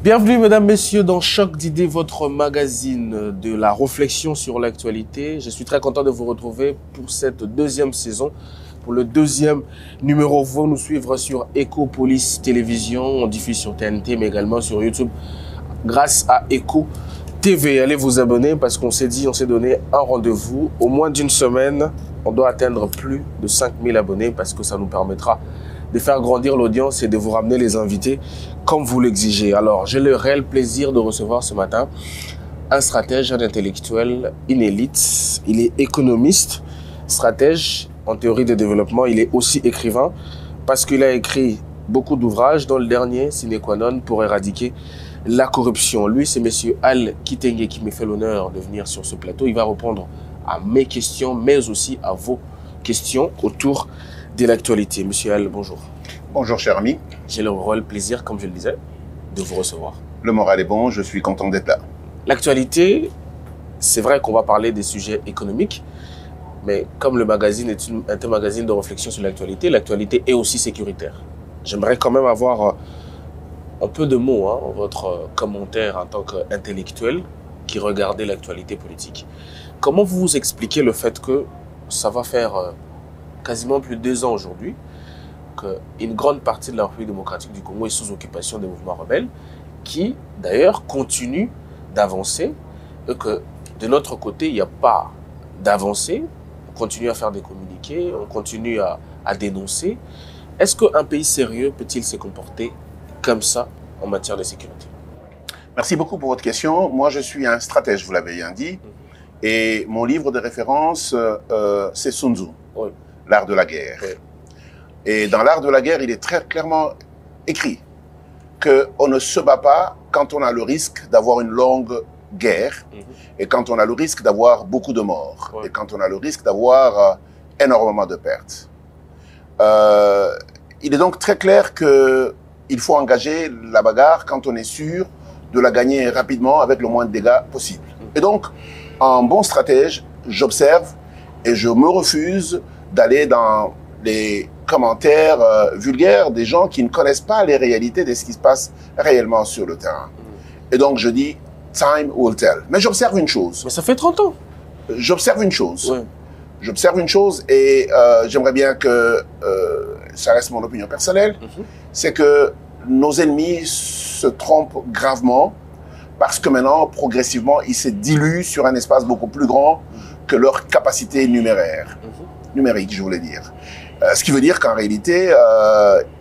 Bienvenue mesdames, messieurs dans Choc d'idées, votre magazine de la réflexion sur l'actualité. Je suis très content de vous retrouver pour cette deuxième saison. Pour le deuxième numéro, vous nous suivre sur Ecopolis Télévision, on diffuse sur TNT mais également sur YouTube grâce à Eco TV. Allez vous abonner parce qu'on s'est dit, on s'est donné un rendez-vous. Au moins d'une semaine, on doit atteindre plus de 5000 abonnés parce que ça nous permettra de faire grandir l'audience et de vous ramener les invités comme vous l'exigez. Alors, j'ai le réel plaisir de recevoir ce matin un stratège, un intellectuel, une élite. Il est économiste, stratège en théorie de développement. Il est aussi écrivain parce qu'il a écrit beaucoup d'ouvrages, dont le dernier, Sine Qua Non, pour éradiquer la corruption. Lui, c'est monsieur Al Kitenge qui me fait l'honneur de venir sur ce plateau. Il va répondre à mes questions, mais aussi à vos questions autour de l'actualité. Monsieur Al, bonjour. Bonjour cher ami. J'ai le réel plaisir, comme je le disais, de vous recevoir. Le moral est bon, je suis content d'être là. L'actualité, c'est vrai qu'on va parler des sujets économiques, mais comme le magazine est un magazine de réflexion sur l'actualité, l'actualité est aussi sécuritaire. J'aimerais quand même avoir un peu de mots, votre commentaire en tant qu'intellectuel qui regardait l'actualité politique. Comment vous expliquez le fait que ça va faire quasiment plus de 2 ans aujourd'hui qu'une grande partie de la République démocratique du Congo est sous occupation des mouvements rebelles qui, d'ailleurs, continuent d'avancer et que, de notre côté, il n'y a pas d'avancée. On continue à faire des communiqués, on continue à dénoncer. Est-ce qu'un pays sérieux peut-il se comporter comme ça en matière de sécurité? Merci beaucoup pour votre question. Moi, je suis un stratège, vous l'avez bien dit. Et mon livre de référence, c'est Sun Tzu, Oui. L'art de la guerre. Oui. Et dans l'art de la guerre, il est très clairement écrit qu'on ne se bat pas quand on a le risque d'avoir une longue guerre et quand on a le risque d'avoir beaucoup de morts et quand on a le risque d'avoir énormément de pertes. Il est donc très clair qu'il faut engager la bagarre quand on est sûr de la gagner rapidement avec le moins de dégâts possible. Et donc, en bon stratège, j'observe et je me refuse d'aller dans les commentaires vulgaires des gens qui ne connaissent pas les réalités de ce qui se passe réellement sur le terrain. Et donc, je dis, time will tell. Mais j'observe une chose. Mais ça fait 30 ans. J'observe une chose. Oui. J'observe une chose et j'aimerais bien que ça reste mon opinion personnelle. C'est que nos ennemis se trompent gravement parce que maintenant, progressivement, ils se diluent sur un espace beaucoup plus grand que leur capacité numérique, je voulais dire. Ce qui veut dire qu'en réalité,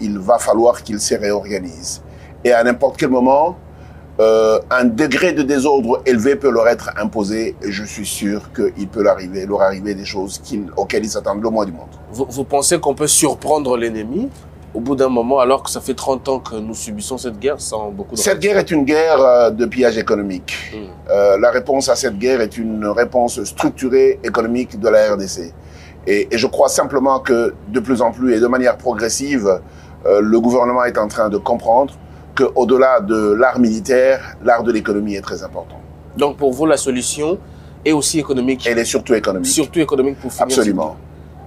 il va falloir qu'ils se réorganisent. Et à n'importe quel moment, un degré de désordre élevé peut leur être imposé. Et je suis sûr qu'il peut leur arriver des choses auxquelles ils s'attendent le moins du monde. Vous pensez qu'on peut surprendre l'ennemi au bout d'un moment, alors que ça fait 30 ans que nous subissons cette guerre sans beaucoup de... Cette guerre est une guerre de pillage économique. La réponse à cette guerre est une réponse structurée économique de la RDC. Et je crois simplement que de plus en plus et de manière progressive, le gouvernement est en train de comprendre qu'au-delà de l'art militaire, l'art de l'économie est très important. Donc pour vous, la solution est aussi économique? Elle est surtout économique. Surtout économique pour finir. Absolument.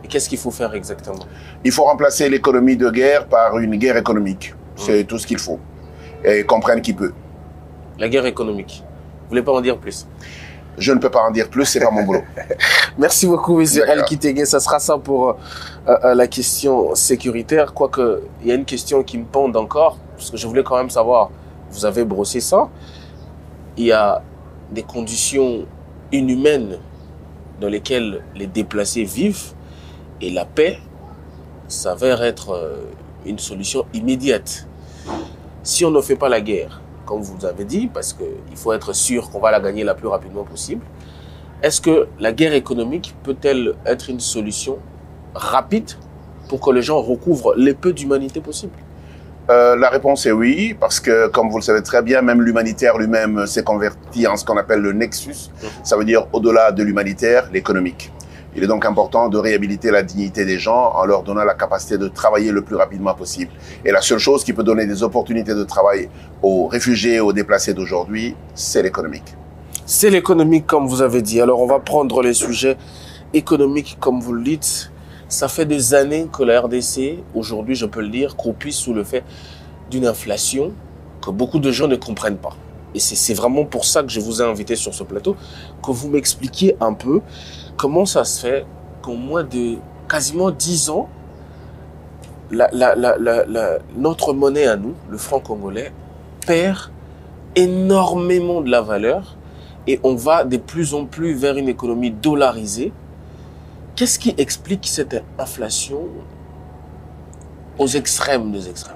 Et qu'est-ce qu'il faut faire exactement? Il faut remplacer l'économie de guerre par une guerre économique. C'est tout ce qu'il faut. Et comprendre qui peut. La guerre économique. Vous voulez pas en dire plus? Je ne peux pas en dire plus, c'est pas mon boulot. Merci beaucoup, monsieur Al Kitenge. Ça sera ça pour la question sécuritaire. Quoique, il y a une question qui me pend encore, parce que je voulais quand même savoir, vous avez brossé ça. Il y a des conditions inhumaines dans lesquelles les déplacés vivent et la paix s'avère être une solution immédiate. Si on ne fait pas la guerre, comme vous avez dit, parce qu'il faut être sûr qu'on va la gagner le plus rapidement possible, est-ce que la guerre économique peut-elle être une solution rapide pour que les gens recouvrent le peu d'humanité possible? La réponse est oui, parce que, comme vous le savez très bien, même l'humanitaire lui-même s'est converti en ce qu'on appelle le nexus. Ça veut dire, au-delà de l'humanitaire, l'économique. Il est donc important de réhabiliter la dignité des gens en leur donnant la capacité de travailler le plus rapidement possible. Et la seule chose qui peut donner des opportunités de travail aux réfugiés, aux déplacés d'aujourd'hui, c'est l'économique. C'est l'économique, comme vous avez dit. Alors, on va prendre les sujets économiques, comme vous le dites. Ça fait des années que la RDC, aujourd'hui, je peux le dire, croupit sous le fait d'une inflation que beaucoup de gens ne comprennent pas. Et c'est vraiment pour ça que je vous ai invité sur ce plateau, que vous m'expliquiez un peu comment ça se fait qu'en moins de quasiment 10 ans, notre monnaie à nous, le franc congolais, perd énormément de la valeur et on va de plus en plus vers une économie dollarisée. Qu'est-ce qui explique cette inflation aux extrêmes des extrêmes?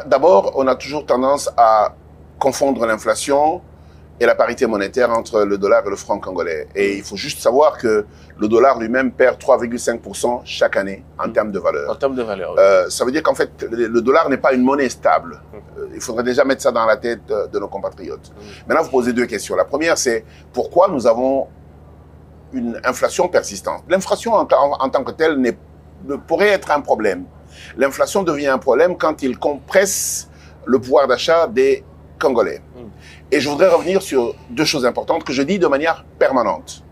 D'abord, on a toujours tendance à confondre l'inflation et la parité monétaire entre le dollar et le franc congolais. Et il faut juste savoir que le dollar lui-même perd 3,5% chaque année en termes de valeur. En termes de valeur, oui. Ça veut dire qu'en fait, le dollar n'est pas une monnaie stable. Il faudrait déjà mettre ça dans la tête de nos compatriotes. Maintenant, vous posez deux questions. La première, c'est pourquoi nous avons une inflation persistante. L'inflation en tant que telle ne pourrait être un problème. L'inflation devient un problème quand il compresse le pouvoir d'achat des Congolais. Et je voudrais revenir sur deux choses importantes que je dis de manière permanente.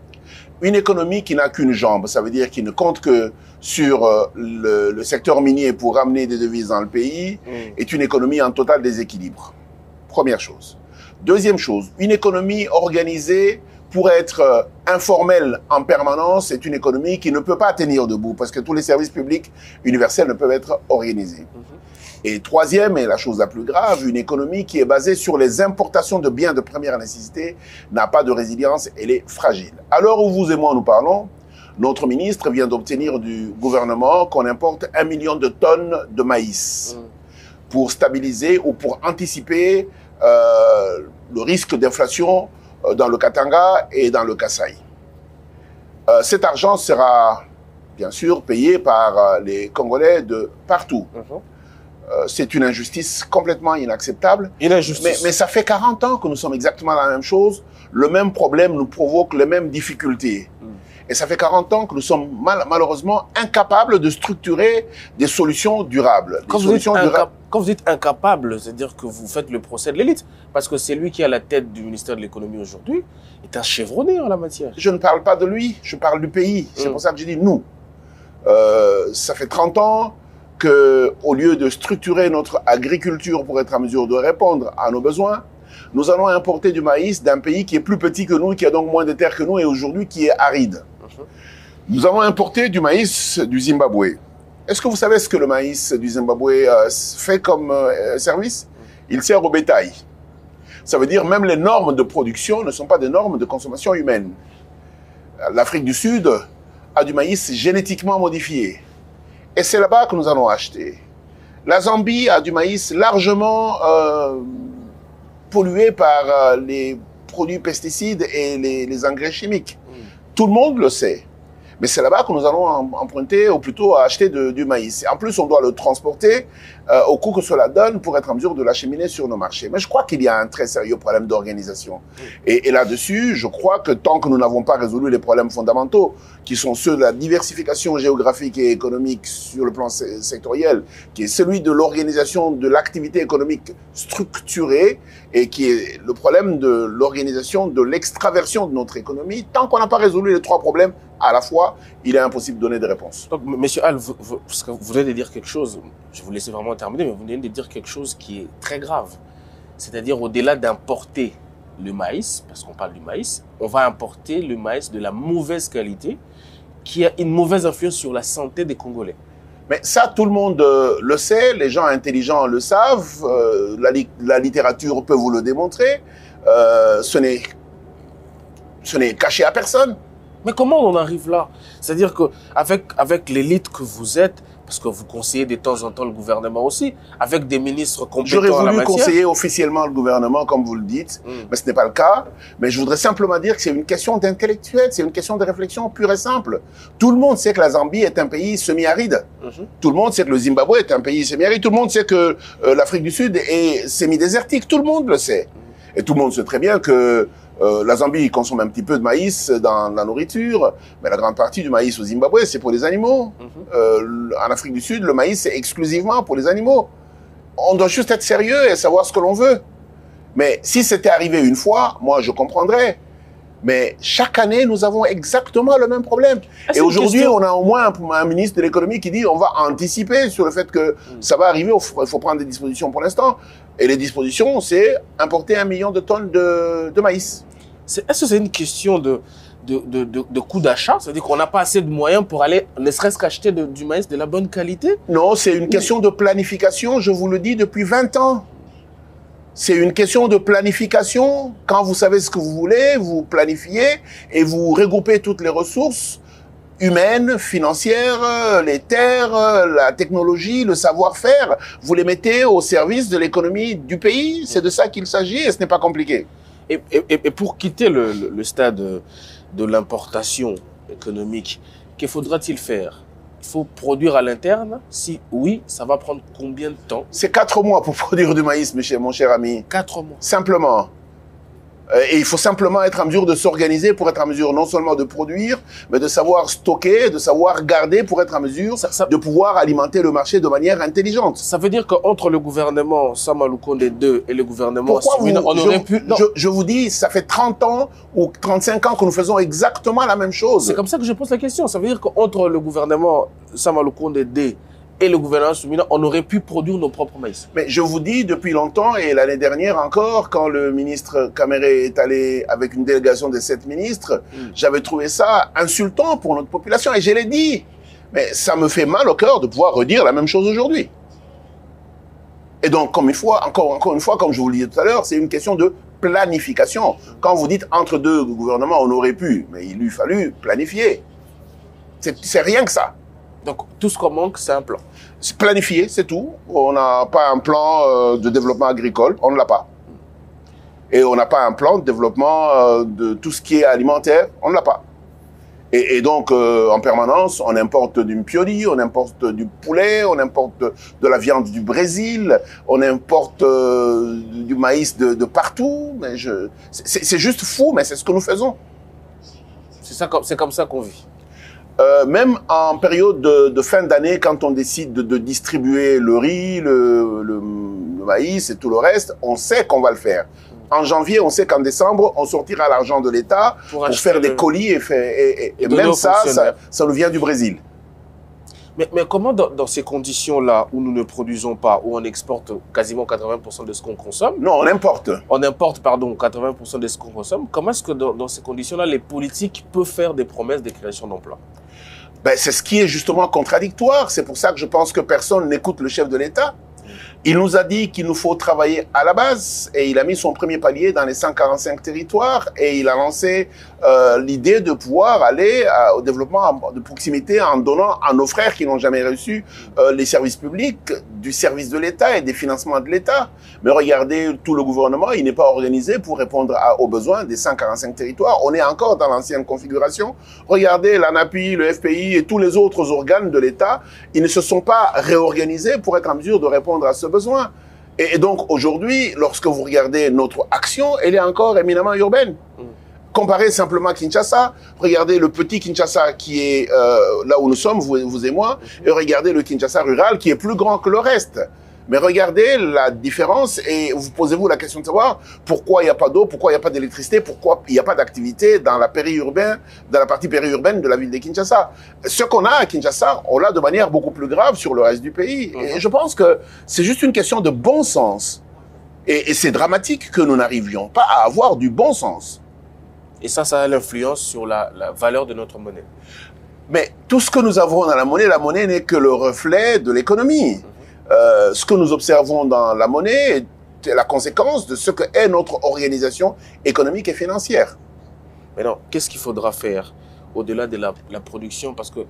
Une économie qui n'a qu'une jambe, ça veut dire qu'il ne compte que sur le secteur minier pour ramener des devises dans le pays, est une économie en total déséquilibre. Première chose. Deuxième chose, une économie organisée pour être informelle en permanence, c'est une économie qui ne peut pas tenir debout parce que tous les services publics universels ne peuvent être organisés. Et troisième, et la chose la plus grave, une économie qui est basée sur les importations de biens de première nécessité n'a pas de résilience, elle est fragile. À l'heure où vous et moi nous parlons, notre ministre vient d'obtenir du gouvernement qu'on importe 1 million de tonnes de maïs pour stabiliser ou pour anticiper le risque d'inflation dans le Katanga et dans le Kasaï. Cet argent sera bien sûr payé par les Congolais de partout. C'est une injustice complètement inacceptable. Mais ça fait 40 ans que nous sommes exactement la même chose. Le même problème nous provoque les mêmes difficultés. Et ça fait 40 ans que nous sommes malheureusement incapables de structurer des solutions durables. Quand vous dites incapable, c'est-à-dire que vous faites le procès de l'élite. Parce que c'est lui qui est à la tête du ministère de l'économie aujourd'hui, est un chevronné en la matière. Je ne parle pas de lui, je parle du pays. C'est pour ça que je dis nous. Ça fait 30 ans qu'au lieu de structurer notre agriculture pour être en mesure de répondre à nos besoins, nous allons importer du maïs d'un pays qui est plus petit que nous, qui a donc moins de terre que nous et aujourd'hui qui est aride. Nous avons importé du maïs du Zimbabwe. Est-ce que vous savez ce que le maïs du Zimbabwe fait comme service? Il sert au bétail. Ça veut dire même les normes de production ne sont pas des normes de consommation humaine. L'Afrique du Sud a du maïs génétiquement modifié. Et c'est là-bas que nous allons acheter. La Zambie a du maïs largement pollué par les produits pesticides et les engrais chimiques. Tout le monde le sait. Mais c'est là-bas que nous allons emprunter, ou plutôt acheter du maïs. Et en plus, on doit le transporter au coût que cela donne pour être en mesure de l'acheminer sur nos marchés. Mais je crois qu'il y a un très sérieux problème d'organisation. Et là-dessus, je crois que tant que nous n'avons pas résolu les problèmes fondamentaux, qui sont ceux de la diversification géographique et économique sur le plan sectoriel, qui est celui de l'organisation de l'activité économique structurée, et qui est le problème de l'organisation de l'extraversion de notre économie, tant qu'on n'a pas résolu les trois problèmes, à la fois, il est impossible de donner des réponses. Donc, Monsieur Al, vous venez de dire quelque chose, je vous laisse vraiment terminer, mais vous venez de dire quelque chose qui est très grave. C'est-à-dire, au-delà d'importer le maïs, parce qu'on parle du maïs, on va importer le maïs de la mauvaise qualité, qui a une mauvaise influence sur la santé des Congolais. Mais ça, tout le monde le sait, les gens intelligents le savent, la littérature peut vous le démontrer, ce n'est caché à personne. Mais comment on en arrive là? C'est-à-dire qu'avec l'élite que vous êtes, parce que vous conseillez de temps en temps le gouvernement aussi, avec des ministres compétents en la matière. J'aurais voulu conseiller officiellement le gouvernement, comme vous le dites, mais ce n'est pas le cas. Mais je voudrais simplement dire que c'est une question d'intellectuel, c'est une question de réflexion pure et simple. Tout le monde sait que la Zambie est un pays semi-aride. Tout le monde sait que le Zimbabwe est un pays semi-aride. Tout le monde sait que l'Afrique du Sud est semi-désertique. Tout le monde le sait. Et tout le monde sait très bien que la Zambie consomme un petit peu de maïs dans la nourriture, mais la grande partie du maïs au Zimbabwe, c'est pour les animaux. En Afrique du Sud, le maïs, c'est exclusivement pour les animaux. On doit juste être sérieux et savoir ce que l'on veut. Mais si c'était arrivé une fois, moi, je comprendrais. Mais chaque année, nous avons exactement le même problème. Et aujourd'hui, on a au moins un ministre de l'économie qui dit on va anticiper sur le fait que ça va arriver, il faut prendre des dispositions pour l'instant. Et les dispositions, c'est importer 1 million de tonnes de maïs. Est-ce que c'est une question de coût d'achat? C'est-à-dire qu'on n'a pas assez de moyens pour aller, ne serait-ce qu'acheter du maïs de la bonne qualité? Non, c'est une question de planification, je vous le dis, depuis 20 ans. C'est une question de planification. Quand vous savez ce que vous voulez, vous planifiez et vous regroupez toutes les ressources humaines, financières, les terres, la technologie, le savoir-faire. Vous les mettez au service de l'économie du pays. C'est de ça qu'il s'agit et ce n'est pas compliqué. Et pour quitter le stade de l'importation économique, que faudra-t-il faire? Il faut produire à l'interne? Si oui, ça va prendre combien de temps? C'est 4 mois pour produire du maïs, mon cher ami. 4 mois. Simplement. Et il faut simplement être en mesure de s'organiser pour être en mesure non seulement de produire, mais de savoir stocker, de savoir garder pour être en mesure de pouvoir alimenter le marché de manière intelligente. Ça veut dire qu'entre le gouvernement Sama Lukonde II et le gouvernement Assouline, on aurait pu... Je vous dis, ça fait 30 ans ou 35 ans que nous faisons exactement la même chose. C'est comme ça que je pose la question. Ça veut dire qu'entre le gouvernement Sama Lukonde II et le gouvernement Soumina, on aurait pu produire nos propres maïs. Mais je vous dis depuis longtemps, et l'année dernière encore, quand le ministre Kamere est allé avec une délégation de 7 ministres, j'avais trouvé ça insultant pour notre population, et je l'ai dit. Mais ça me fait mal au cœur de pouvoir redire la même chose aujourd'hui. Et donc, encore une fois, comme je vous le disais tout à l'heure, c'est une question de planification. Quand vous dites entre deux gouvernements, on aurait pu, mais il lui fallu planifier. C'est rien que ça. Donc, tout ce qu'on manque, c'est un plan. C'est planifié, c'est tout. On n'a pas un plan de développement agricole, on ne l'a pas. Et on n'a pas un plan de développement de tout ce qui est alimentaire, on ne l'a pas. Et donc, en permanence, on importe du pioli, on importe du poulet, on importe de la viande du Brésil, on importe du maïs de partout. C'est juste fou, mais c'est ce que nous faisons. C'est comme ça qu'on vit. Même en période de fin d'année, quand on décide de distribuer le riz, le maïs et tout le reste, on sait qu'on va le faire. En janvier, on sait qu'en décembre, on sortira l'argent de l'État pour faire des colis et même ça nous vient du Brésil. Mais comment dans ces conditions-là, où nous ne produisons pas, où on exporte quasiment 80% de ce qu'on consomme... Non, on importe. On importe, pardon, 80% de ce qu'on consomme. Comment est-ce que dans ces conditions-là, les politiques peuvent faire des promesses de création d'emplois? Ben, c'est ce qui est justement contradictoire. C'est pour ça que je pense que personne n'écoute le chef de l'État. Il nous a dit qu'il nous faut travailler à la base et il a mis son premier palier dans les 145 territoires et il a lancé l'idée de pouvoir aller au développement de proximité en donnant à nos frères qui n'ont jamais reçu les services publics, du service de l'État et des financements de l'État. Mais regardez, tout le gouvernement, il n'est pas organisé pour répondre aux besoins des 145 territoires. On est encore dans l'ancienne configuration. Regardez l'ANAPI, le FPI et tous les autres organes de l'État, ils ne se sont pas réorganisés pour être en mesure de répondre à ce besoin. Et donc aujourd'hui, lorsque vous regardez notre action, elle est encore éminemment urbaine. Comparez simplement à Kinshasa, regardez le petit Kinshasa qui est là où nous sommes, vous et moi, et regardez le Kinshasa rural qui est plus grand que le reste. Mais regardez la différence et vous posez-vous la question de savoir pourquoi il n'y a pas d'eau, pourquoi il n'y a pas d'électricité, pourquoi il n'y a pas d'activité dans la partie périurbaine de la ville de Kinshasa. Ce qu'on a à Kinshasa, on l'a de manière beaucoup plus grave sur le reste du pays. Et je pense que c'est juste une question de bon sens. Et c'est dramatique que nous n'arrivions pas à avoir du bon sens. Et ça a l'influence sur la valeur de notre monnaie. Mais tout ce que nous avons dans la monnaie n'est que le reflet de l'économie. Ce que nous observons dans la monnaie est la conséquence de ce qu'est notre organisation économique et financière. Mais non, qu'est-ce qu'il faudra faire au-delà de la production? Parce que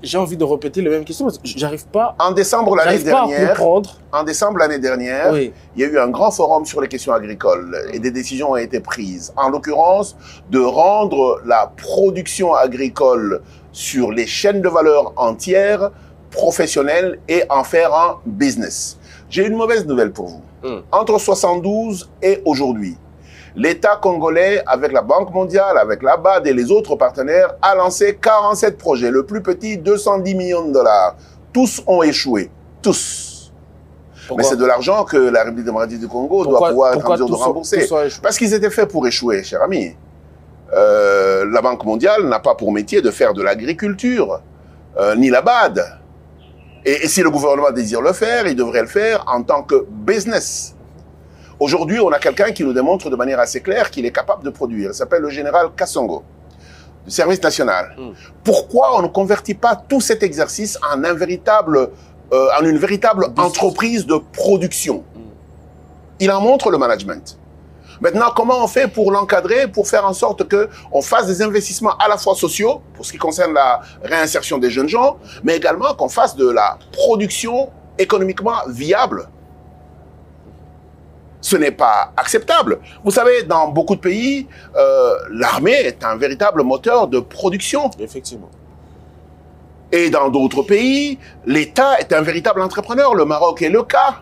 j'ai envie de répéter les mêmes questions, parce que j'arrive pas. En décembre l'année dernière, oui, il y a eu un grand forum sur les questions agricoles et des décisions ont été prises. En l'occurrence, de rendre la production agricole sur les chaînes de valeur entières professionnelle et en faire un business. J'ai une mauvaise nouvelle pour vous. Entre 72 et aujourd'hui, l'État congolais, avec la Banque mondiale, avec la BAD et les autres partenaires, a lancé 47 projets. Le plus petit, 210 millions de dollars. Tous ont échoué. Tous. Pourquoi? Mais c'est de l'argent que la République démocratique du Congo doit pouvoir être en mesure de rembourser. Parce qu'ils étaient faits pour échouer, cher ami. La Banque mondiale n'a pas pour métier de faire de l'agriculture, ni la BAD. Et si le gouvernement désire le faire, il devrait le faire en tant que business. Aujourd'hui, on a quelqu'un qui nous démontre de manière assez claire qu'il est capable de produire. Il s'appelle le général Kassongo, du service national. Pourquoi on ne convertit pas tout cet exercice en une véritable entreprise de production? Il en montre le management. Maintenant, comment on fait pour l'encadrer, pour faire en sorte qu'on fasse des investissements à la fois sociaux, pour ce qui concerne la réinsertion des jeunes gens, mais également qu'on fasse de la production économiquement viable? Ce n'est pas acceptable. Vous savez, dans beaucoup de pays, l'armée est un véritable moteur de production. Effectivement. Et dans d'autres pays, l'État est un véritable entrepreneur. Le Maroc est le cas.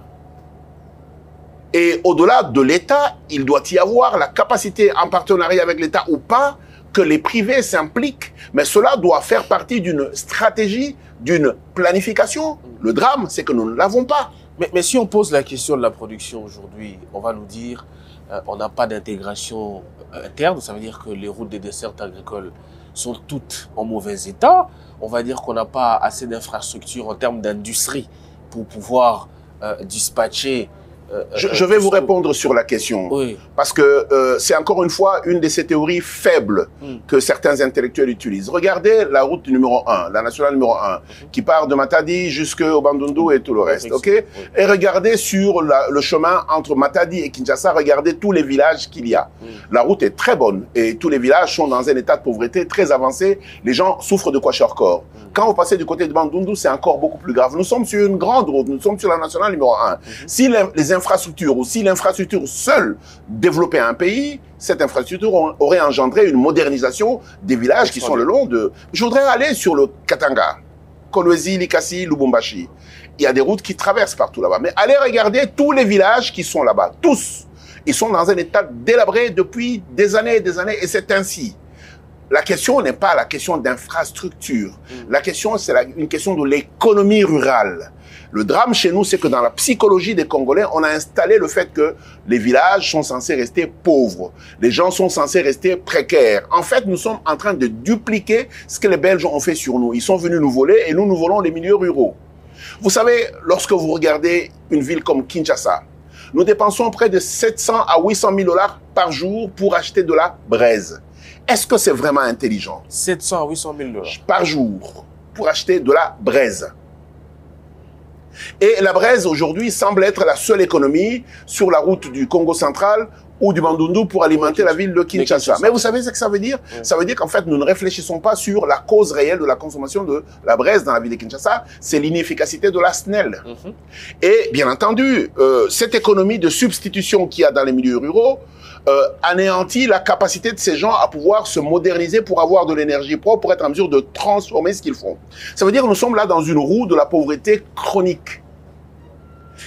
Et au-delà de l'État, il doit y avoir la capacité, en partenariat avec l'État ou pas, que les privés s'impliquent. Mais cela doit faire partie d'une stratégie, d'une planification. Le drame, c'est que nous ne l'avons pas. Mais si on pose la question de la production aujourd'hui, on va nous dire on n'a pas d'intégration interne. Ça veut dire que les routes des dessertes agricoles sont toutes en mauvais état. On va dire qu'on n'a pas assez d'infrastructures en termes d'industrie pour pouvoir dispatcher. Je vais vous répondre sur la question, oui. Parce que c'est encore une fois une de ces théories faibles que certains intellectuels utilisent. Regardez la route numéro 1, la nationale numéro 1, qui part de Matadi jusqu'au Bandundu et tout le reste, ok? Oui. Et regardez sur le chemin entre Matadi et Kinshasa, regardez tous les villages qu'il y a. La route est très bonne et tous les villages sont dans un état de pauvreté très avancé. Les gens souffrent de kwashiorkor. Quand vous passez du côté de Bandundu, c'est encore beaucoup plus grave. Nous sommes sur une grande route, nous sommes sur la nationale numéro 1. Si les infrastructures ou si l'infrastructure seule développait un pays, cette infrastructure aurait engendré une modernisation des villages qui sont le long de... Je voudrais aller sur le Katanga, Kolwezi, Likasi, Lubumbashi. Il y a des routes qui traversent partout là-bas. Mais allez regarder tous les villages qui sont là-bas. Tous. Ils sont dans un état délabré depuis des années et c'est ainsi. La question n'est pas la question d'infrastructure. La question, c'est une question de l'économie rurale. Le drame chez nous, c'est que dans la psychologie des Congolais, on a installé le fait que les villages sont censés rester pauvres. Les gens sont censés rester précaires. En fait, nous sommes en train de dupliquer ce que les Belges ont fait sur nous. Ils sont venus nous voler et nous volons les milieux ruraux. Vous savez, lorsque vous regardez une ville comme Kinshasa, nous dépensons près de 700 à 800 000 $ par jour pour acheter de la braise. Est-ce que c'est vraiment intelligent? 700 à 800 000 $ par jour pour acheter de la braise. Et la braise, aujourd'hui, semble être la seule économie sur la route du Congo central ou du Bandundu pour alimenter la ville de Kinshasa. Mais vous savez ce que ça veut dire? Ça veut dire qu'en fait, nous ne réfléchissons pas sur la cause réelle de la consommation de la braise dans la ville de Kinshasa. C'est l'inefficacité de la SNEL. Et bien entendu, cette économie de substitution qu'il y a dans les milieux ruraux anéantit la capacité de ces gens à pouvoir se moderniser pour avoir de l'énergie propre, pour être en mesure de transformer ce qu'ils font. Ça veut dire que nous sommes là dans une roue de la pauvreté chronique.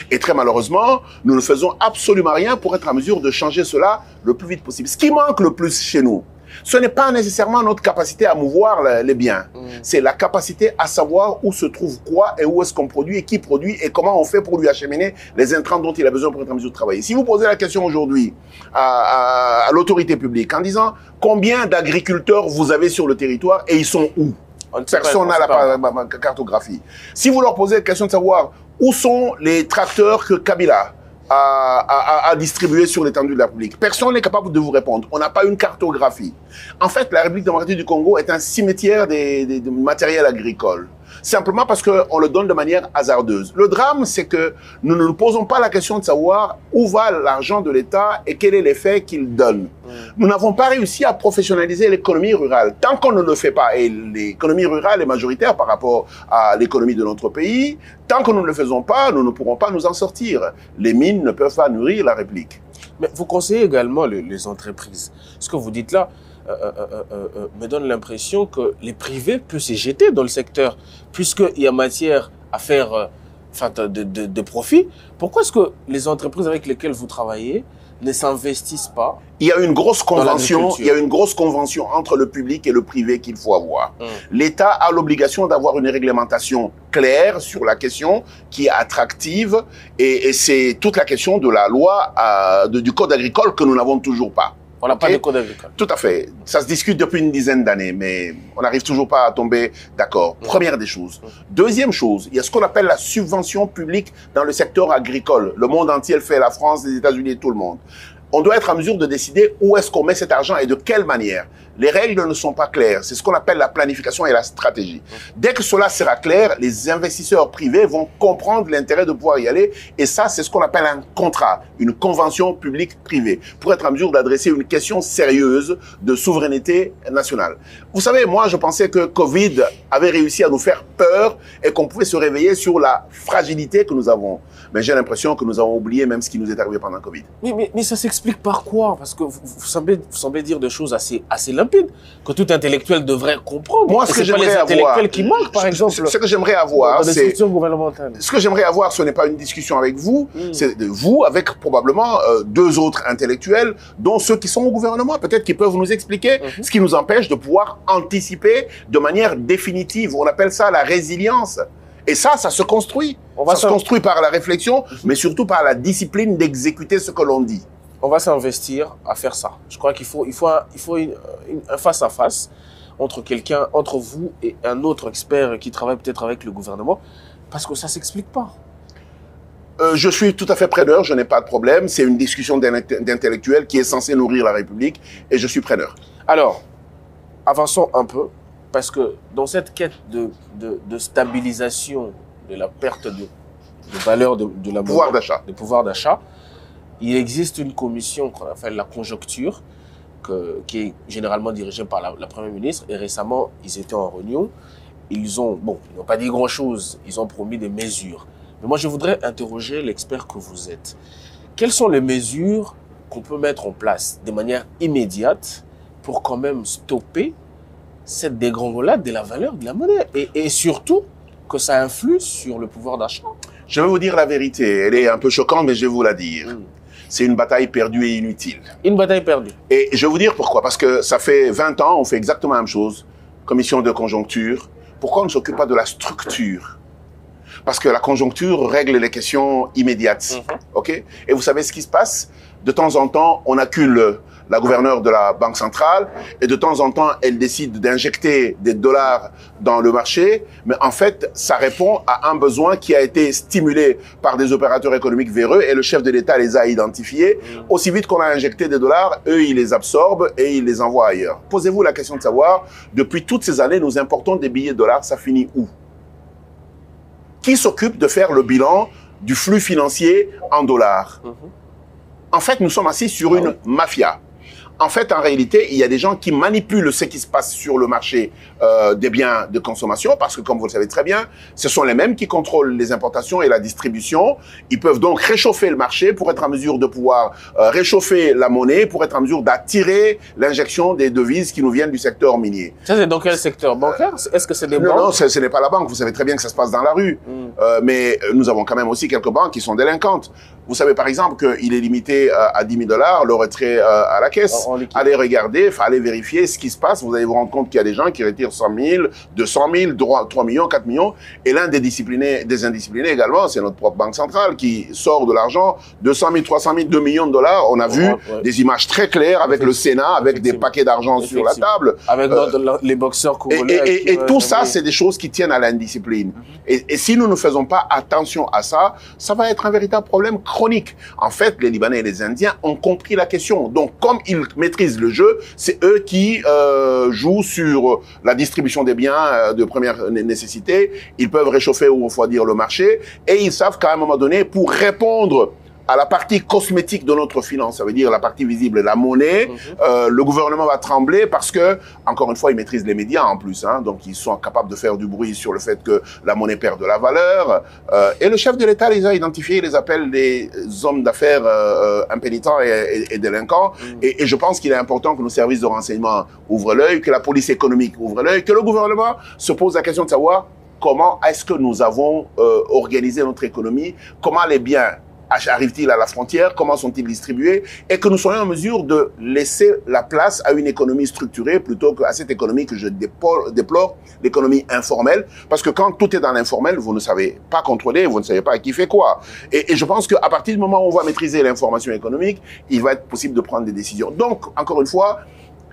Et très malheureusement, nous ne faisons absolument rien pour être en mesure de changer cela le plus vite possible. Ce qui manque le plus chez nous, ce n'est pas nécessairement notre capacité à mouvoir les biens. C'est la capacité à savoir où se trouve quoi et où est-ce qu'on produit et qui produit et comment on fait pour lui acheminer les intrants dont il a besoin pour être en mesure de travailler. Si vous posez la question aujourd'hui à l'autorité publique en disant combien d'agriculteurs vous avez sur le territoire et ils sont où? Personne n'a la cartographie. Si vous leur posez la question de savoir où sont les tracteurs que Kabila à distribuer sur l'étendue de la République. Personne n'est capable de vous répondre. On n'a pas une cartographie. En fait, la République démocratique du Congo est un cimetière des matériels agricoles. Simplement parce qu'on le donne de manière hasardeuse. Le drame, c'est que nous ne nous posons pas la question de savoir où va l'argent de l'État et quel est l'effet qu'il donne. Nous n'avons pas réussi à professionnaliser l'économie rurale. Tant qu'on ne le fait pas, et l'économie rurale est majoritaire par rapport à l'économie de notre pays, tant que nous ne le faisons pas, nous ne pourrons pas nous en sortir. Les mines ne peuvent pas nourrir la République. Mais vous conseillez également les entreprises. Ce que vous dites là me donne l'impression que les privés peuvent s'y jeter dans le secteur, puisqu'il y a matière à faire de profit. Pourquoi est-ce que les entreprises avec lesquelles vous travaillez ne s'investissent pas? Il y a une grosse convention, entre le public et le privé qu'il faut avoir. L'État a l'obligation d'avoir une réglementation claire sur la question qui est attractive et c'est toute la question de la loi du code agricole que nous n'avons toujours pas. On n'a pas Ok? de code agricole. Tout à fait. Ça se discute depuis une dizaine d'années, mais on n'arrive toujours pas à tomber d'accord. Première des choses. Deuxième chose, il y a ce qu'on appelle la subvention publique dans le secteur agricole. Le monde entier le fait, la France, les États-Unis, tout le monde. On doit être en mesure de décider où est-ce qu'on met cet argent et de quelle manière. Les règles ne sont pas claires. C'est ce qu'on appelle la planification et la stratégie. Dès que cela sera clair, les investisseurs privés vont comprendre l'intérêt de pouvoir y aller. Et ça, c'est ce qu'on appelle un contrat, une convention publique-privée, pour être en mesure d'adresser une question sérieuse de souveraineté nationale. Vous savez, moi, je pensais que Covid avait réussi à nous faire peur et qu'on pouvait se réveiller sur la fragilité que nous avons. Mais j'ai l'impression que nous avons oublié même ce qui nous est arrivé pendant Covid. Mais ça s'explique par quoi? Parce que vous semblez dire des choses assez limpides, que tout intellectuel devrait comprendre. Moi, ce que j'aimerais avoir, les intellectuels qui manquent, par exemple. Ce que j'aimerais avoir, dans des c'est... institutions gouvernementales. Ce que j'aimerais avoir, ce n'est pas une discussion avec vous, c'est de vous avec probablement deux autres intellectuels, dont ceux qui sont au gouvernement, peut-être qu'ils peuvent nous expliquer ce qui nous empêche de pouvoir anticiper de manière définitive. On appelle ça la résilience. Et ça se construit. Ça se construit par la réflexion, mais surtout par la discipline d'exécuter ce que l'on dit. On va s'investir à faire ça. Je crois qu'il faut un face-à-face entre vous et un autre expert qui travaille peut-être avec le gouvernement, parce que ça ne s'explique pas. Je suis tout à fait preneur, je n'ai pas de problème. C'est une discussion d'intellectuels qui est censée nourrir la République, et je suis preneur. Alors, avançons un peu, parce que dans cette quête de stabilisation de la perte de valeur de la monnaie, de pouvoir d'achat, il existe une commission qu'on appelle la conjoncture, qui est généralement dirigée par la Première ministre. Et récemment, ils étaient en réunion. Ils n'ont pas dit grand-chose. Ils ont promis des mesures. Mais moi, je voudrais interroger l'expert que vous êtes. Quelles sont les mesures qu'on peut mettre en place de manière immédiate pour quand même stopper cette dégringolade de la valeur de la monnaie et surtout que ça influe sur le pouvoir d'achat? Je vais vous dire la vérité. Elle est un peu choquante, mais je vais vous la dire. C'est une bataille perdue et inutile. Une bataille perdue. Et je vais vous dire pourquoi. Parce que ça fait 20 ans, on fait exactement la même chose. Commission de conjoncture. Pourquoi on ne s'occupe pas de la structure? Parce que la conjoncture règle les questions immédiates. Ok? Et vous savez ce qui se passe? De temps en temps, on accule la gouverneure de la Banque centrale et de temps en temps, elle décide d'injecter des dollars dans le marché. Mais en fait, ça répond à un besoin qui a été stimulé par des opérateurs économiques véreux et le chef de l'État les a identifiés. Aussi vite qu'on a injecté des dollars, eux, ils les absorbent et ils les envoient ailleurs. Posez-vous la question de savoir, depuis toutes ces années, nous importons des billets de dollars, ça finit où? Qui s'occupe de faire le bilan du flux financier en dollars? En fait, nous sommes assis sur une mafia. En fait, en réalité, il y a des gens qui manipulent ce qui se passe sur le marché des biens de consommation parce que, comme vous le savez très bien, ce sont les mêmes qui contrôlent les importations et la distribution. Ils peuvent donc réchauffer le marché pour être en mesure de pouvoir réchauffer la monnaie, pour être en mesure d'attirer l'injection des devises qui nous viennent du secteur minier. Ça, c'est dans quel secteur bancaire? Est-ce que c'est des banques? Non, ce n'est pas la banque. Vous savez très bien que ça se passe dans la rue. Mais nous avons quand même aussi quelques banques qui sont délinquantes. Vous savez, par exemple, qu'il est limité à 10 000 $, le retrait à la caisse. Allez regarder, allez vérifier ce qui se passe. Vous allez vous rendre compte qu'il y a des gens qui retirent 100 000, 200 000, 3 millions, 4 millions. Et l'un des indisciplinés également, c'est notre propre banque centrale qui sort de l'argent, 200 000, 300 000, 2 millions de dollars. On a vu des images très claires avec le Sénat, avec des paquets d'argent sur la table. Avec les boxeurs congolais. Et tout ça, c'est des choses qui tiennent à l'indiscipline. Et si nous ne faisons pas attention à ça, ça va être un véritable problème chronique. En fait, les Libanais et les Indiens ont compris la question. Donc, comme ils maîtrisent le jeu, c'est eux qui jouent sur la distribution des biens de première nécessité. Ils peuvent réchauffer ou refroidir le marché. Et ils savent qu'à un moment donné, pour répondre à la partie cosmétique de notre finance, ça veut dire la partie visible, la monnaie, le gouvernement va trembler parce que, encore une fois, ils maîtrisent les médias en plus, hein, donc ils sont capables de faire du bruit sur le fait que la monnaie perd de la valeur. Et le chef de l'État les a identifiés, il les appelle des hommes d'affaires impénitents et délinquants. Et je pense qu'il est important que nos services de renseignement ouvrent l'œil, que la police économique ouvre l'œil, que le gouvernement se pose la question de savoir comment est-ce que nous avons organisé notre économie, comment les biens arrivent-ils à la frontière, comment sont-ils distribués, et que nous soyons en mesure de laisser la place à une économie structurée plutôt qu'à cette économie que je déplore, l'économie informelle, parce que quand tout est dans l'informel, vous ne savez pas contrôler, vous ne savez pas qui fait quoi. Et je pense qu'à partir du moment où on va maîtriser l'information économique, il va être possible de prendre des décisions. Donc, encore une fois,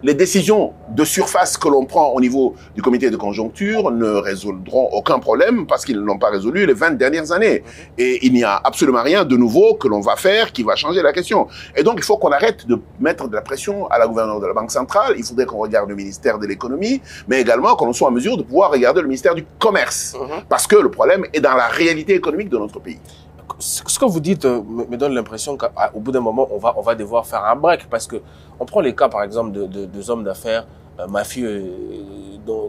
les décisions de surface que l'on prend au niveau du comité de conjoncture ne résoudront aucun problème parce qu'ils ne l'ont pas résolu les 20 dernières années. Et il n'y a absolument rien de nouveau que l'on va faire qui va changer la question. Et donc, il faut qu'on arrête de mettre de la pression à la gouverneure de la Banque centrale. Il faudrait qu'on regarde le ministère de l'économie, mais également qu'on soit en mesure de pouvoir regarder le ministère du commerce. Parce que le problème est dans la réalité économique de notre pays. Ce que vous dites me donne l'impression qu'au bout d'un moment, on va devoir faire un break parce que on prend les cas, par exemple, de hommes d'affaires mafieux,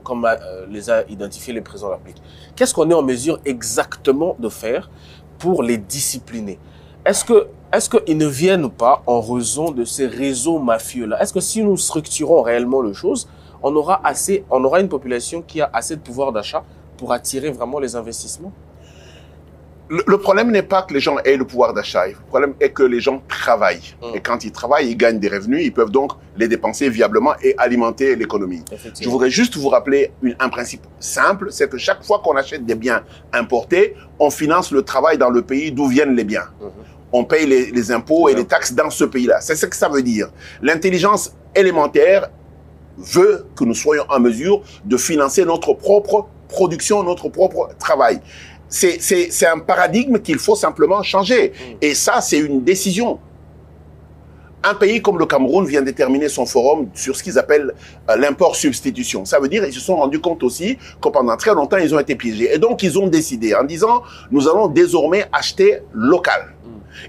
comme les a identifiés les présidents de la République. Qu'est-ce qu'on est en mesure exactement de faire pour les discipliner? Est-ce qu'ils ne viennent pas en raison de ces réseaux mafieux-là? Est-ce que si nous structurons réellement les choses, on aura une population qui a assez de pouvoir d'achat pour attirer vraiment les investissements? Le problème n'est pas que les gens aient le pouvoir d'achat. Le problème est que les gens travaillent. Et quand ils travaillent, ils gagnent des revenus. Ils peuvent donc les dépenser viablement et alimenter l'économie. Je voudrais juste vous rappeler un principe simple, c'est que chaque fois qu'on achète des biens importés, on finance le travail dans le pays d'où viennent les biens. On paye les impôts et les taxes dans ce pays-là. C'est ce que ça veut dire. L'intelligence élémentaire veut que nous soyons en mesure de financer notre propre production, notre propre travail. C'est un paradigme qu'il faut simplement changer. Et ça, c'est une décision. Un pays comme le Cameroun vient de terminer son forum sur ce qu'ils appellent l'import-substitution. Ça veut dire qu'ils se sont rendus compte aussi que pendant très longtemps, ils ont été piégés. Et donc, ils ont décidé en disant, nous allons désormais acheter local.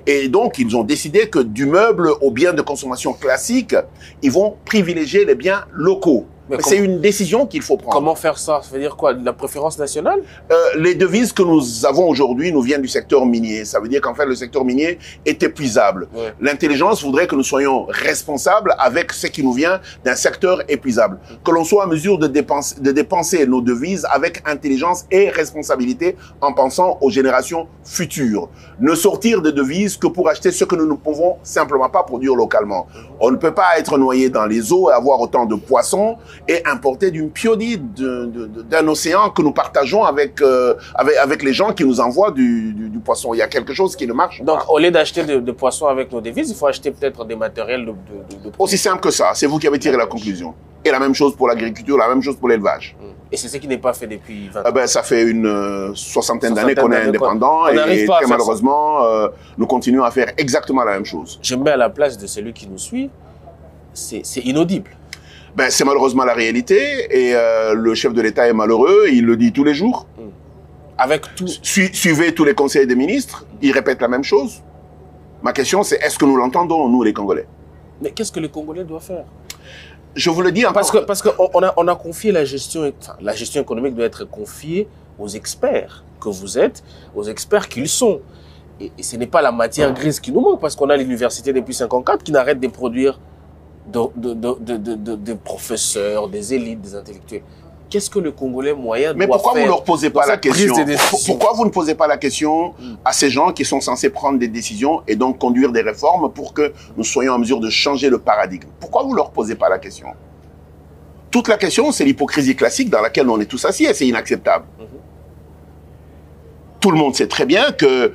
Et donc, ils ont décidé que du meuble aux biens de consommation classiques, ils vont privilégier les biens locaux. C'est une décision qu'il faut prendre. Comment faire ça? Ça veut dire quoi? La préférence nationale? Les devises que nous avons aujourd'hui nous viennent du secteur minier. Ça veut dire qu'en fait, le secteur minier est épuisable. L'intelligence voudrait que nous soyons responsables avec ce qui nous vient d'un secteur épuisable. Que l'on soit en mesure de dépenser nos devises avec intelligence et responsabilité en pensant aux générations futures. Ne sortir de devises que pour acheter ce que nous ne pouvons simplement pas produire localement. On ne peut pas être noyé dans les eaux et avoir autant de poissons et importer d'une piodie d'un océan que nous partageons avec les gens qui nous envoient du poisson. Il y a quelque chose qui ne marche pas. Donc, au lieu d'acheter de poissons avec nos devises, il faut acheter peut-être des matériels de Aussi simple que ça. C'est vous qui avez tiré la conclusion. Et la même chose pour l'agriculture, la même chose pour l'élevage. Et c'est ce qui n'est pas fait depuis 20 ans. Ça fait une soixantaine d'années qu'on est indépendant et très malheureusement, nous continuons à faire exactement la même chose. Je me mets à la place de celui qui nous suit. C'est inaudible. C'est malheureusement la réalité et le chef de l'État est malheureux, il le dit tous les jours. Avec tout... Suivez tous les conseils des ministres, ils répètent la même chose. Ma question c'est, est-ce que nous l'entendons, nous les Congolais? Mais qu'est-ce que les Congolais doivent faire? Je vous le dis encore. Parce qu'on a confié la gestion économique doit être confiée aux experts que vous êtes, aux experts qu'ils sont. Et ce n'est pas la matière grise qui nous manque parce qu'on a l'université depuis 1954 qui n'arrête de produire des professeurs, des élites, des intellectuels. Qu'est-ce que le Congolais moyen doit faire? Mais pourquoi vous ne leur posez pas la question? Pourquoi vous ne posez pas la question à ces gens qui sont censés prendre des décisions et donc conduire des réformes pour que nous soyons en mesure de changer le paradigme? Pourquoi vous ne leur posez pas la question? Toute la question, c'est l'hypocrisie classique dans laquelle on est tous assis et c'est inacceptable. Tout le monde sait très bien que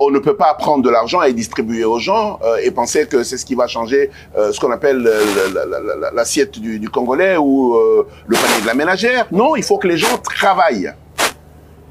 on ne peut pas prendre de l'argent et distribuer aux gens et penser que c'est ce qui va changer ce qu'on appelle l'assiette du Congolais ou le panier de la ménagère. Non, il faut que les gens travaillent.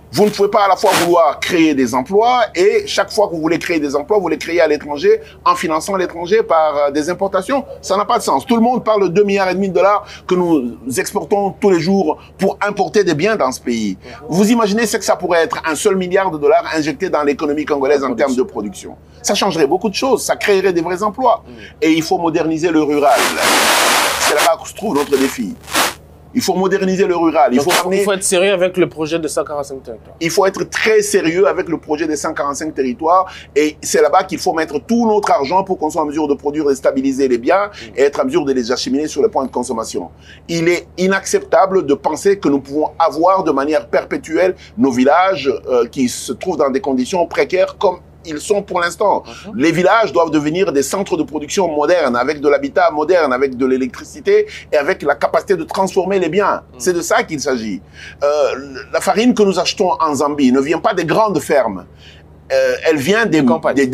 Vous ne pouvez pas à la fois vouloir créer des emplois et chaque fois que vous voulez créer des emplois, vous les créez à l'étranger en finançant l'étranger par des importations. Ça n'a pas de sens. Tout le monde parle de 2,5 milliards de dollars que nous exportons tous les jours pour importer des biens dans ce pays. Vous imaginez ce que ça pourrait être, un seul milliard de dollars injecté dans l'économie congolaise en termes de production. Ça changerait beaucoup de choses, ça créerait des vrais emplois. Et il faut moderniser le rural. C'est là-bas que se trouve notre défi. Il faut moderniser le rural. Il faut être sérieux avec le projet de 145 territoires. Il faut être très sérieux avec le projet des 145 territoires. Et c'est là-bas qu'il faut mettre tout notre argent pour qu'on soit en mesure de produire et stabiliser les biens et être en mesure de les acheminer sur les points de consommation. Il est inacceptable de penser que nous pouvons avoir de manière perpétuelle nos villages qui se trouvent dans des conditions précaires comme ils sont pour l'instant. Les villages doivent devenir des centres de production modernes, avec de l'habitat moderne, avec de l'électricité et avec la capacité de transformer les biens. C'est de ça qu'il s'agit. La farine que nous achetons en Zambie ne vient pas des grandes fermes. Elle vient des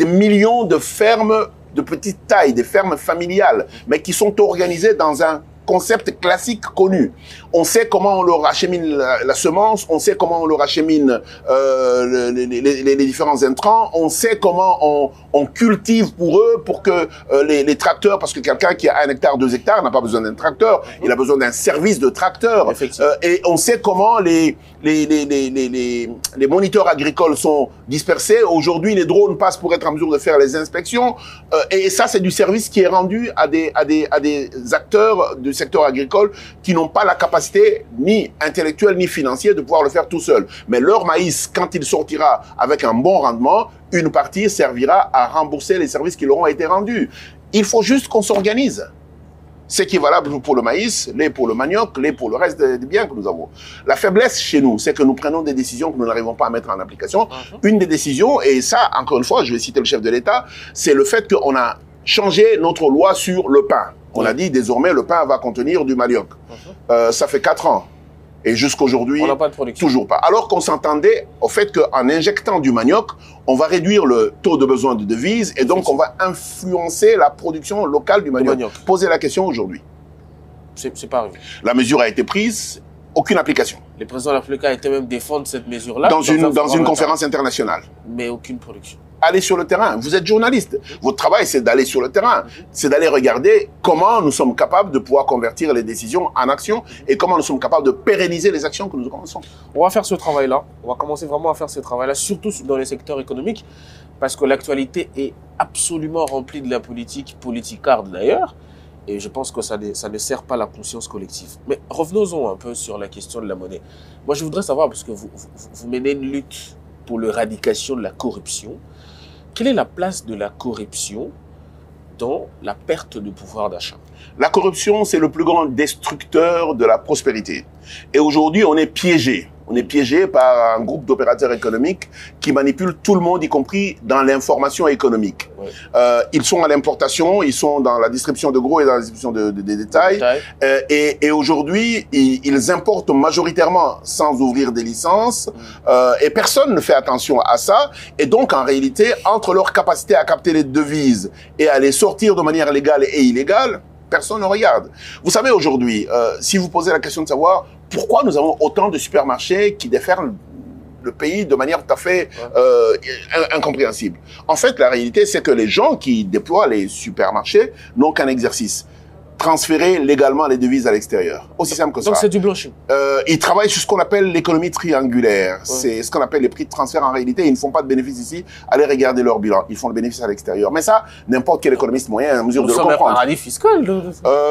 millions de fermes de petite taille, des fermes familiales, mais qui sont organisées dans un concept classique connu. On sait comment on leur achemine la semence, on sait comment on leur achemine les différents intrants, on sait comment on cultive pour eux, pour que les tracteurs, parce que quelqu'un qui a 1 hectare, 2 hectares n'a pas besoin d'un tracteur, il a besoin d'un service de tracteur. Et on sait comment les moniteurs agricoles sont dispersés. Aujourd'hui, les drones passent pour être en mesure de faire les inspections. Et ça, c'est du service qui est rendu à des acteurs du secteur agricole qui n'ont pas la capacité ni intellectuelle ni financière de pouvoir le faire tout seul. Mais leur maïs, quand il sortira avec un bon rendement, une partie servira à rembourser les services qui leur ont été rendus. Il faut juste qu'on s'organise. C'est qui est valable pour le maïs, lait pour le manioc, lait pour le reste des biens que nous avons. La faiblesse chez nous, c'est que nous prenons des décisions que nous n'arrivons pas à mettre en application. Une des décisions, et ça, encore une fois, je vais citer le chef de l'État, c'est le fait qu'on a changé notre loi sur le pain. On a dit, désormais, le pain va contenir du manioc. Ça fait 4 ans. Et jusqu'aujourd'hui, on n'a pas de production. Toujours pas. Alors qu'on s'entendait au fait qu'en injectant du manioc, on va réduire le taux de besoin de devises et donc on va influencer la production locale du manioc. Posez la question aujourd'hui. C'est pas arrivé. La mesure a été prise, aucune application. Le président de la République a été même défendre cette mesure-là. Dans une conférence internationale. Mais aucune production. Allez sur le terrain. Vous êtes journaliste. Votre travail, c'est d'aller sur le terrain. C'est d'aller regarder comment nous sommes capables de pouvoir convertir les décisions en actions et comment nous sommes capables de pérenniser les actions que nous commençons. On va faire ce travail-là. On va commencer vraiment à faire ce travail-là, surtout dans les secteurs économiques, parce que l'actualité est absolument remplie de la politicarde d'ailleurs. Et je pense que ça ne sert pas la conscience collective. Mais revenons-en un peu sur la question de la monnaie. Moi, je voudrais savoir, parce que vous menez une lutte pour l'éradication de la corruption, quelle est la place de la corruption dans la perte de pouvoir d'achat? La corruption, c'est le plus grand destructeur de la prospérité. Et aujourd'hui, on est piégé. On est piégé par un groupe d'opérateurs économiques qui manipulent tout le monde, y compris dans l'information économique. Ouais. Ils sont à l'importation, ils sont dans la distribution de gros et dans la distribution des détails. Et aujourd'hui, ils importent majoritairement sans ouvrir des licences. Et personne ne fait attention à ça. Et donc, en réalité, entre leur capacité à capter les devises et à les sortir de manière légale et illégale, personne ne regarde. Vous savez, aujourd'hui, si vous posez la question de savoir pourquoi nous avons autant de supermarchés qui déferlent le pays de manière tout à fait incompréhensible. En fait, la réalité, c'est que les gens qui déploient les supermarchés n'ont qu'un exercice. Transférer légalement les devises à l'extérieur. Aussi simple que ça. Donc c'est du blanchiment. Ils travaillent sur ce qu'on appelle l'économie triangulaire. C'est ce qu'on appelle les prix de transfert en réalité. Ils ne font pas de bénéfices ici. Allez regarder leur bilan. Ils font le bénéfice à l'extérieur. Mais ça, n'importe quel économiste moyen est en mesure de le comprendre. Nous sommes un paradis fiscal.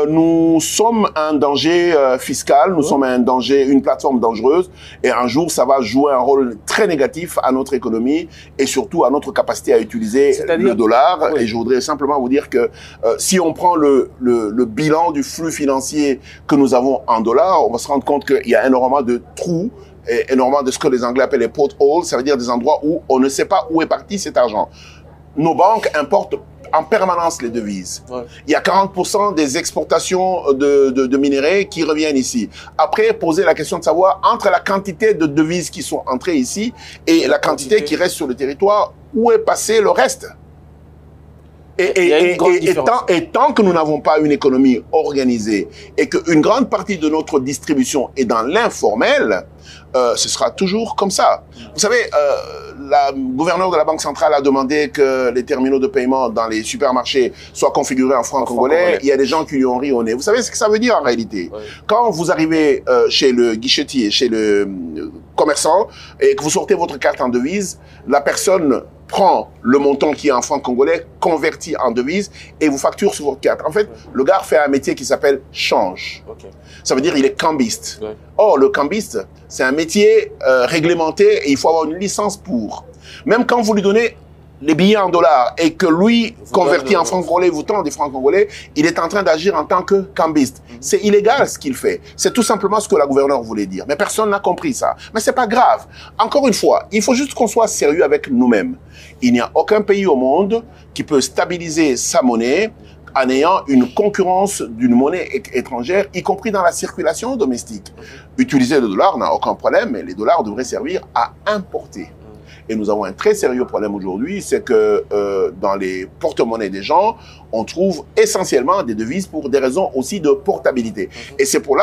Nous sommes un danger fiscal. Nous sommes un danger, une plateforme dangereuse. Et un jour, ça va jouer un rôle très négatif à notre économie et surtout à notre capacité à utiliser le dollar. Et je voudrais simplement vous dire que si on prend le bilan du flux financier que nous avons en dollars, on va se rendre compte qu'il y a énormément de trous, et énormément de ce que les Anglais appellent les potholes, ça veut dire des endroits où on ne sait pas où est parti cet argent. Nos banques importent en permanence les devises. Il y a 40% des exportations de minerais qui reviennent ici. Après, poser la question de savoir entre la quantité de devises qui sont entrées ici et la quantité qui reste sur le territoire, où est passé le reste? Et tant que nous n'avons pas une économie organisée et qu'une grande partie de notre distribution est dans l'informel, ce sera toujours comme ça. Vous savez, la gouverneure de la Banque centrale a demandé que les terminaux de paiement dans les supermarchés soient configurés en francs congolais. Il y a des gens qui lui ont ri au nez. Vous savez ce que ça veut dire en réalité? Quand vous arrivez chez le guichetier, chez le commerçant, et que vous sortez votre carte en devise, la personne prend le montant qui est en francs congolais, converti en devise et vous facture sur votre carte. En fait, le gars fait un métier qui s'appelle change. Ça veut dire il est cambiste. Or, le cambiste, c'est un métier réglementé et il faut avoir une licence pour. Même quand vous lui donnez les billets en dollars et que lui, converti en francs congolais, vous tend des francs congolais, il est en train d'agir en tant que cambiste. C'est illégal ce qu'il fait. C'est tout simplement ce que la gouverneure voulait dire. Mais personne n'a compris ça. Mais c'est pas grave. Encore une fois, il faut juste qu'on soit sérieux avec nous-mêmes. Il n'y a aucun pays au monde qui peut stabiliser sa monnaie en ayant une concurrence d'une monnaie étrangère, y compris dans la circulation domestique. Utiliser le dollar n'a aucun problème, mais les dollars devraient servir à importer. Et nous avons un très sérieux problème aujourd'hui, c'est que dans les porte-monnaies des gens, on trouve essentiellement des devises pour des raisons aussi de portabilité. Et c'est pour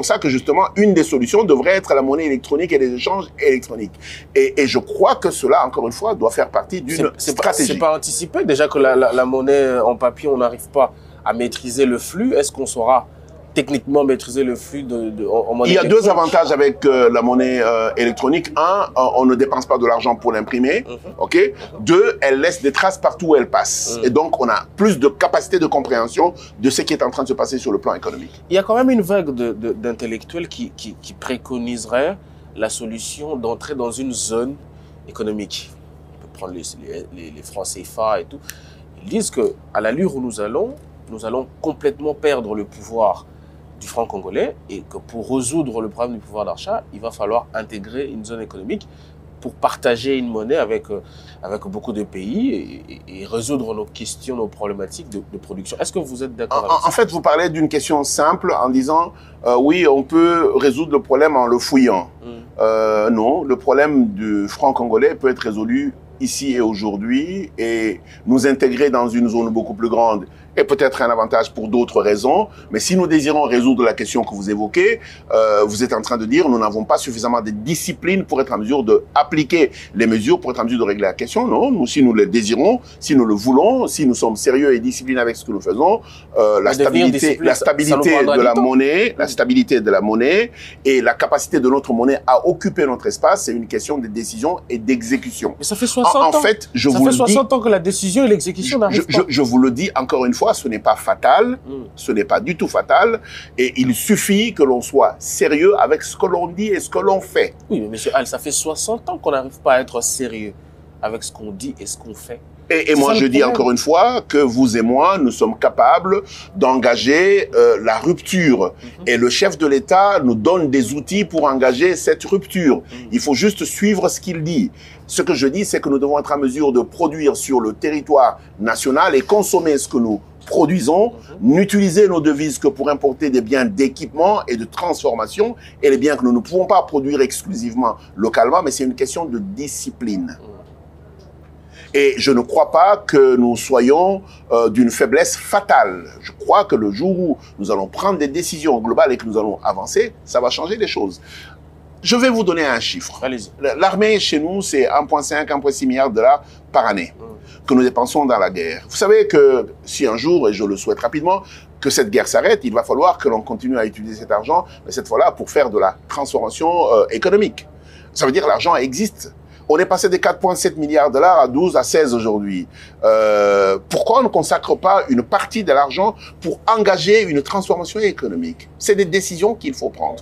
ça que justement, une des solutions devrait être la monnaie électronique et les échanges électroniques. Et je crois que cela, encore une fois, doit faire partie d'une stratégie. C'est pas anticipé déjà que la monnaie en papier, on n'arrive pas à maîtriser le flux. Est-ce qu'on saura techniquement maîtriser le flux en monnaie? Il y a deux avantages avec la monnaie électronique. Un, on ne dépense pas de l'argent pour l'imprimer. Ok. Deux, elle laisse des traces partout où elle passe. Et donc, on a plus de capacité de compréhension de ce qui est en train de se passer sur le plan économique. Il y a quand même une vague d'intellectuels qui préconiserait la solution d'entrer dans une zone économique. On peut prendre les francs CFA et tout. Ils disent qu'à l'allure où nous allons complètement perdre le pouvoir du franc congolais et que pour résoudre le problème du pouvoir d'achat, il va falloir intégrer une zone économique pour partager une monnaie avec beaucoup de pays et résoudre nos questions, nos problématiques de production. Est-ce que vous êtes d'accord avec ça? En fait, vous parlez d'une question simple en disant oui, on peut résoudre le problème en le fouillant. Non, le problème du franc congolais peut être résolu ici et aujourd'hui et nous intégrer dans une zone beaucoup plus grande est peut-être un avantage pour d'autres raisons, mais si nous désirons résoudre la question que vous évoquez, vous êtes en train de dire nous n'avons pas suffisamment de discipline pour être en mesure d'appliquer les mesures, pour être en mesure de régler la question. Non, nous, si nous le désirons, si nous le voulons, si nous sommes sérieux et disciplinés avec ce que nous faisons, la stabilité de la monnaie, la stabilité de la monnaie et la capacité de notre monnaie à occuper notre espace, c'est une question de décision et d'exécution. Mais ça fait 60 ans. En fait, ça fait 60 ans que la décision et l'exécution n'arrivent pas. Je vous le dis encore une fois, ce n'est pas fatal, ce n'est pas du tout fatal, et il suffit que l'on soit sérieux avec ce que l'on dit et ce que l'on fait. Oui, mais monsieur Al, ça fait 60 ans qu'on n'arrive pas à être sérieux avec ce qu'on dit et ce qu'on fait. Et moi, je dis encore une fois que vous et moi, nous sommes capables d'engager la rupture. Et le chef de l'État nous donne des outils pour engager cette rupture. Il faut juste suivre ce qu'il dit. Ce que je dis, c'est que nous devons être en mesure de produire sur le territoire national et consommer ce que nous produisons, n'utiliser nos devises que pour importer des biens d'équipement et de transformation, et les biens que nous ne pouvons pas produire exclusivement localement, mais c'est une question de discipline. Et je ne crois pas que nous soyons d'une faiblesse fatale. Je crois que le jour où nous allons prendre des décisions globales et que nous allons avancer, ça va changer les choses. Je vais vous donner un chiffre. Allez-y. L'armée, chez nous, c'est 1,5, 1,6 milliard de dollars par année que nous dépensons dans la guerre. Vous savez que si un jour, et je le souhaite rapidement, que cette guerre s'arrête, il va falloir que l'on continue à utiliser cet argent, mais cette fois-là pour faire de la transformation économique. Ça veut dire que l'argent existe. On est passé de 4,7 milliards de dollars à 12, à 16 aujourd'hui. Pourquoi on ne consacre pas une partie de l'argent pour engager une transformation économique? C'est des décisions qu'il faut prendre.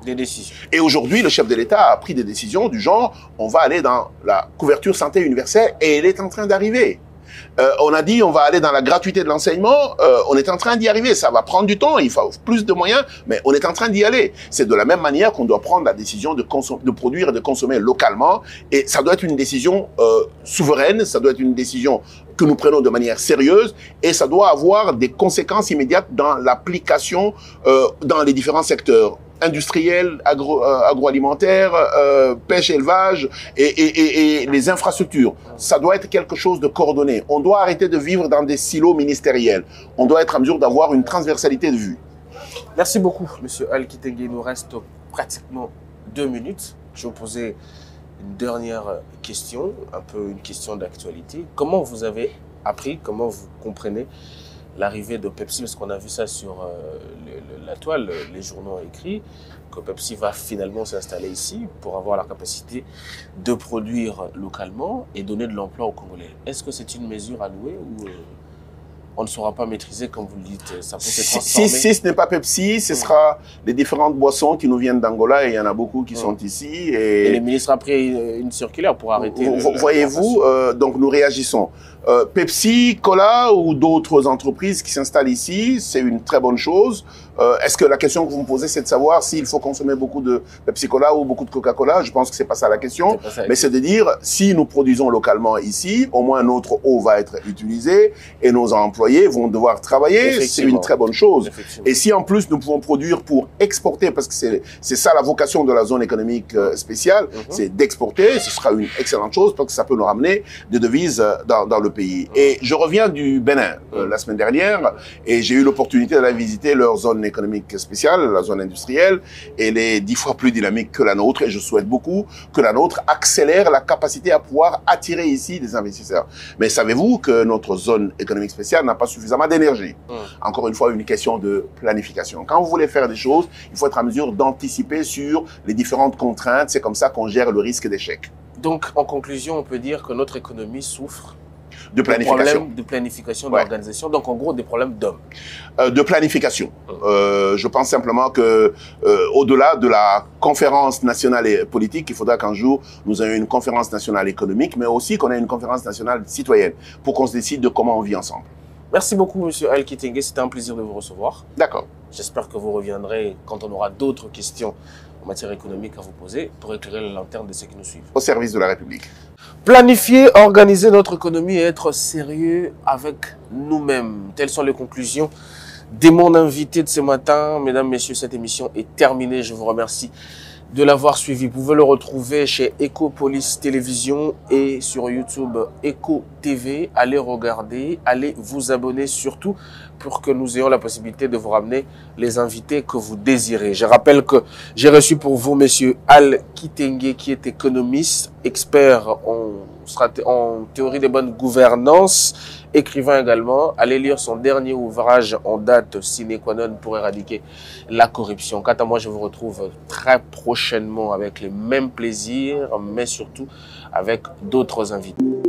Des décisions. Et aujourd'hui, le chef de l'État a pris des décisions du genre, on va aller dans la couverture santé universelle et elle est en train d'arriver. On a dit, on va aller dans la gratuité de l'enseignement, on est en train d'y arriver. Ça va prendre du temps, il faut plus de moyens, mais on est en train d'y aller. C'est de la même manière qu'on doit prendre la décision de produire et de consommer localement. Et ça doit être une décision souveraine, ça doit être une décision que nous prenons de manière sérieuse et ça doit avoir des conséquences immédiates dans l'application dans les différents secteurs. Industriel, agroalimentaire, pêche, élevage et les infrastructures. Ça doit être quelque chose de coordonné. On doit arrêter de vivre dans des silos ministériels. On doit être en mesure d'avoir une transversalité de vue. Merci beaucoup, Monsieur Al Kitenge. Il nous reste pratiquement 2 minutes. Je vais vous poser une dernière question, un peu une question d'actualité. Comment vous avez appris, comment vous comprenez l'arrivée de Pepsi, parce qu'on a vu ça sur la toile, les journaux ont écrit que Pepsi va finalement s'installer ici pour avoir la capacité de produire localement et donner de l'emploi aux Congolais. Est-ce que c'est une mesure à louer ou on ne saura pas maîtriser, comme vous le dites. Ça peut se transformer. Si ce n'est pas Pepsi, ce sera les différentes boissons qui nous viennent d'Angola, et il y en a beaucoup qui sont ici. Et les ministres ont pris une circulaire pour arrêter. Voyez-vous, donc nous réagissons. Pepsi, Cola ou d'autres entreprises qui s'installent ici, c'est une très bonne chose. Est-ce que la question que vous me posez, c'est de savoir s'il faut consommer beaucoup de Pepsi Cola ou beaucoup de Coca-Cola? Je pense que c'est pas ça la question. Mais c'est de dire, si nous produisons localement ici, au moins notre eau va être utilisée et nos employés vont devoir travailler. C'est une très bonne chose. Et si en plus nous pouvons produire pour exporter, parce que c'est ça la vocation de la zone économique spéciale, c'est d'exporter, ce sera une excellente chose parce que ça peut nous ramener des devises dans le pays. Et je reviens du Bénin la semaine dernière et j'ai eu l'opportunité d'aller visiter leur zone économique spéciale, la zone industrielle. Elle est 10 fois plus dynamique que la nôtre et je souhaite beaucoup que la nôtre accélère la capacité à pouvoir attirer ici des investisseurs. Mais savez-vous que notre zone économique spéciale n'a pas suffisamment d'énergie? Encore une fois, une question de planification. Quand vous voulez faire des choses, il faut être en mesure d'anticiper sur les différentes contraintes. C'est comme ça qu'on gère le risque d'échec. Donc, en conclusion, on peut dire que notre économie souffre de planification, d'organisation, donc en gros des problèmes d'hommes. De planification. Je pense simplement que au-delà de la conférence nationale et politique, il faudra qu'un jour nous ayons une conférence nationale économique, mais aussi qu'on ait une conférence nationale citoyenne pour qu'on se décide de comment on vit ensemble. Merci beaucoup, Monsieur Al Kitenge. C'était un plaisir de vous recevoir. D'accord. J'espère que vous reviendrez quand on aura d'autres questions en matière économique à vous poser pour éclairer la lanterne de ceux qui nous suivent. Au service de la République. Planifier, organiser notre économie et être sérieux avec nous-mêmes. Telles sont les conclusions de mon invité de ce matin. Mesdames, Messieurs, cette émission est terminée. Je vous remercie de l'avoir suivi. Vous pouvez le retrouver chez Ecopolis Télévision et sur YouTube Eco TV. Allez regarder, allez vous abonner surtout pour que nous ayons la possibilité de vous ramener les invités que vous désirez. Je rappelle que j'ai reçu pour vous Monsieur Al Kitenge qui est économiste, expert en théorie des bonnes gouvernances, écrivain également. Allez lire son dernier ouvrage en date sine qua non pour éradiquer la corruption. Quant à moi, je vous retrouve très prochainement avec les mêmes plaisirs, mais surtout avec d'autres invités.